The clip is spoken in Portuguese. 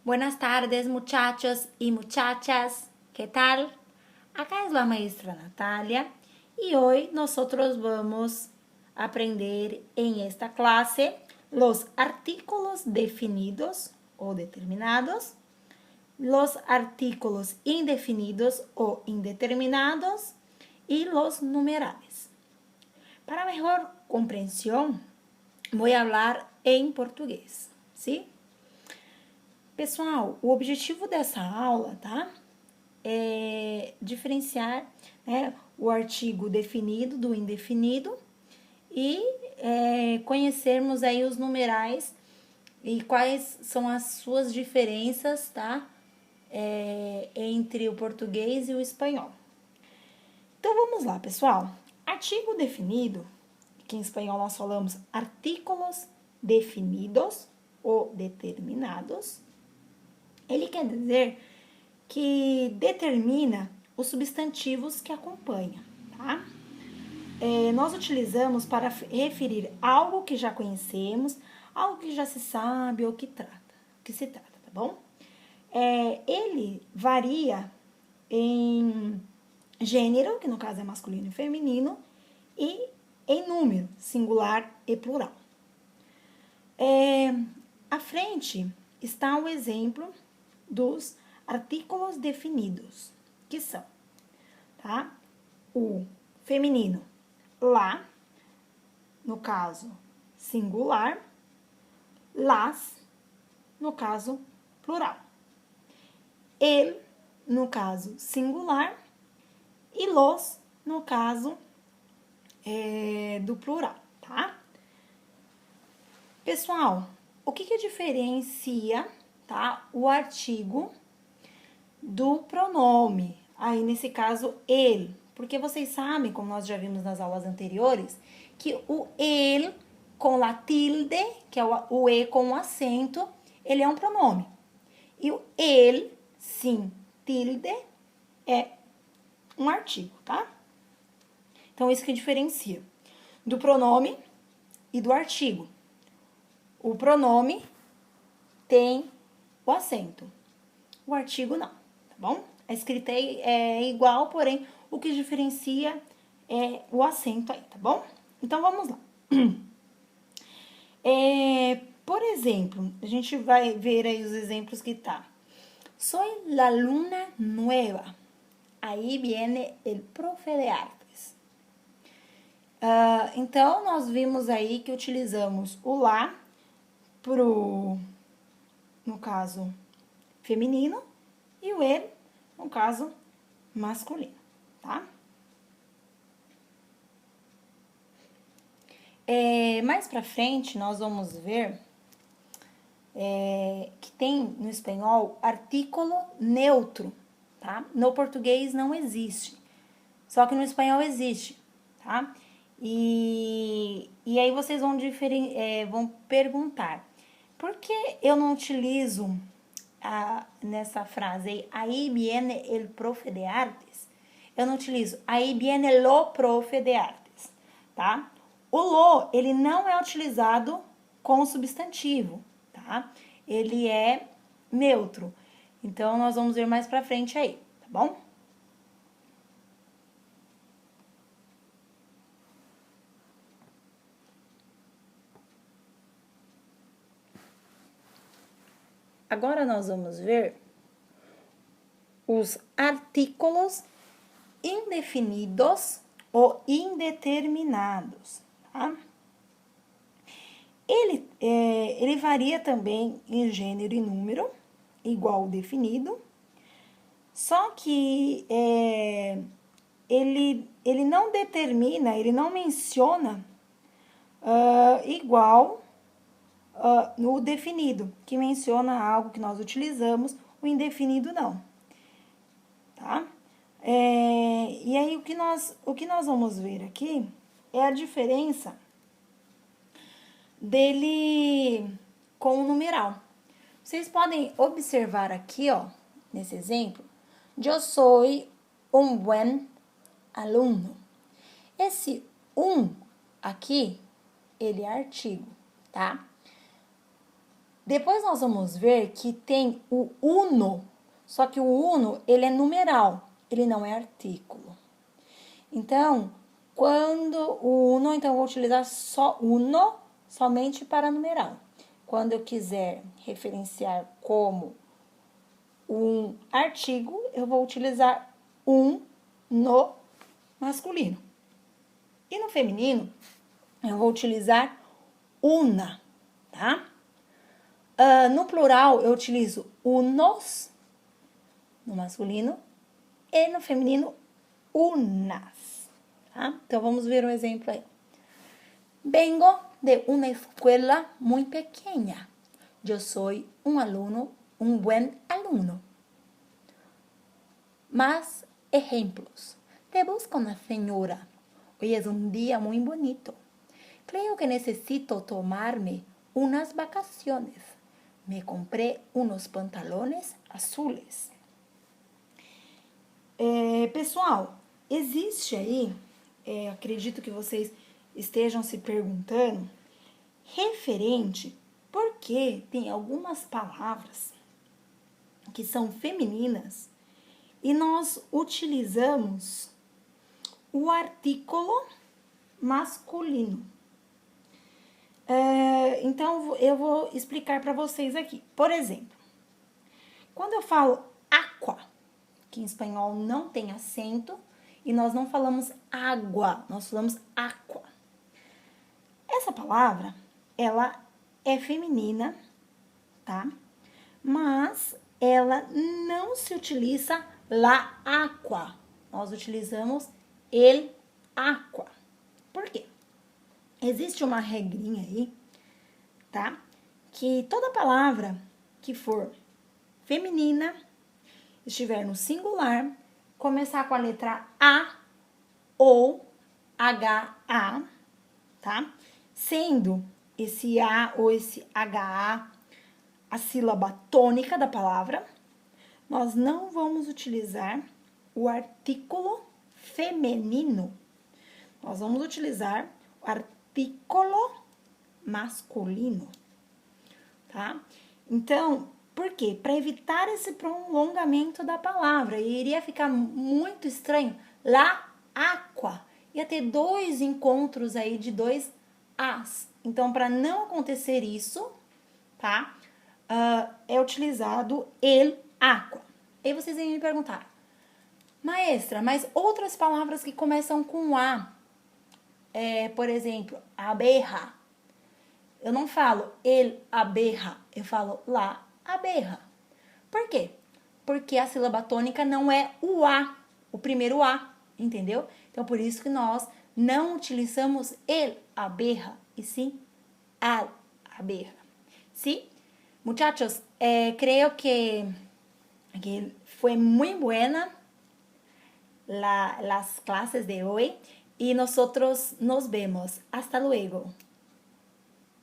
Buenas tardes, muchachos y muchachas. ¿Qué tal? Acá es la maestra Natalia y hoy nosotros vamos a aprender en esta clase los artículos definidos o determinados, los artículos indefinidos o indeterminados y los numerales. Para mejor comprensión, voy a hablar em português, ¿sí? Pessoal, o objetivo dessa aula, tá? É diferenciar, né, o artigo definido do indefinido e conhecermos aí os numerais e quais são as suas diferenças, tá? Entre o português e o espanhol. Então, vamos lá, pessoal. Artigo definido, que em espanhol nós falamos artículos definidos ou determinados, ele quer dizer que determina os substantivos que acompanham, tá? Nós utilizamos para referir algo que já conhecemos, algo que já se sabe ou que se trata, tá bom? Ele varia em gênero, que no caso é masculino e feminino, e em número, singular e plural. À frente está o exemplo dos artículos definidos, que são, tá? O feminino, lá, no caso singular, las, no caso plural. El, no caso singular, e los, no caso do plural, tá? Pessoal, o que diferencia, tá, o artigo do pronome? Aí, nesse caso, ele. Porque vocês sabem, como nós já vimos nas aulas anteriores, que o ele com la tilde, que é o e com o acento, ele é um pronome. E o ele, sim, tilde, é um artigo, tá? Então, isso que diferencia do pronome e do artigo. O pronome tem o acento. O artigo não, tá bom? A escrita é igual, porém, o que diferencia é o acento aí, tá bom? Então, vamos lá. Por exemplo, a gente vai ver aí os exemplos que tá. Soy la alumna nueva. Aí viene el profe de artes. Então, nós vimos aí que utilizamos o lá no caso, feminino, e o ele, no caso, masculino, tá? Mais pra frente, nós vamos ver que tem no espanhol artículo neutro, tá? No português não existe, só que no espanhol existe, tá? E aí vocês vão perguntar, por que eu não utilizo nessa frase aí viene el profe de artes? Eu não utilizo aí viene lo profe de artes, tá? O lo, ele não é utilizado com substantivo, tá? Ele é neutro. Então, nós vamos ver mais pra frente aí, tá bom? Agora, nós vamos ver os artículos indefinidos ou indeterminados, tá? Ele varia também em gênero e número, igual ao definido, só que ele não determina, ele não menciona igual no definido, que menciona algo que nós utilizamos, o indefinido não, tá? E aí, o que nós vamos ver aqui é a diferença dele com o numeral. Vocês podem observar aqui, ó, nesse exemplo, yo soy un buen alumno. Esse aqui, ele é artigo, tá? Depois nós vamos ver que tem o uno, só que o uno, ele é numeral, ele não é artículo. Então, quando o uno, então eu vou utilizar só uno, somente para numeral. Quando eu quiser referenciar como um artigo, eu vou utilizar um no masculino. E no feminino, eu vou utilizar una, tá? No plural, eu utilizo unos, no masculino, e no feminino, unas, tá? Então, vamos ver um exemplo aí. Vengo de una escuela muy pequeña. Yo soy un alumno, un buen alumno. Más ejemplos. Te busco una señora. Hoy es un día muy bonito. Creo que necesito tomarme unas vacaciones. Me compré unos pantalones azules. Pessoal, existe aí, acredito que vocês estejam se perguntando, referente, porque tem algumas palavras que são femininas e nós utilizamos o artículo masculino. Então, eu vou explicar para vocês aqui. Por exemplo, quando eu falo aqua, que em espanhol não tem acento, e nós não falamos água, nós falamos aqua. Essa palavra, ela é feminina, tá? Mas ela não se utiliza la aqua. Nós utilizamos el aqua. Por quê? Existe uma regrinha aí, tá? Que toda palavra que for feminina, estiver no singular, começar com a letra A ou HA, tá? Sendo esse A ou esse HA a sílaba tônica da palavra, nós não vamos utilizar o artículo feminino. Nós vamos utilizar o artículo masculino, tá? Então, por quê? Para evitar esse prolongamento da palavra. E iria ficar muito estranho. La aqua. Ia ter dois encontros aí de dois as. Então, para não acontecer isso, tá? É utilizado el aqua. Aí vocês vêm me perguntar, maestra, mas outras palavras que começam com A, por exemplo, abeja. Eu não falo el abeja, eu falo la abeja. Por quê? Porque a sílaba tônica não é o A, o primeiro A, entendeu? Então, por isso que nós não utilizamos el abeja, e sim al abeja. ¿Sí? Muchachos, creo que fue muy buena las clases de hoy y nosotros nos vemos. Hasta luego.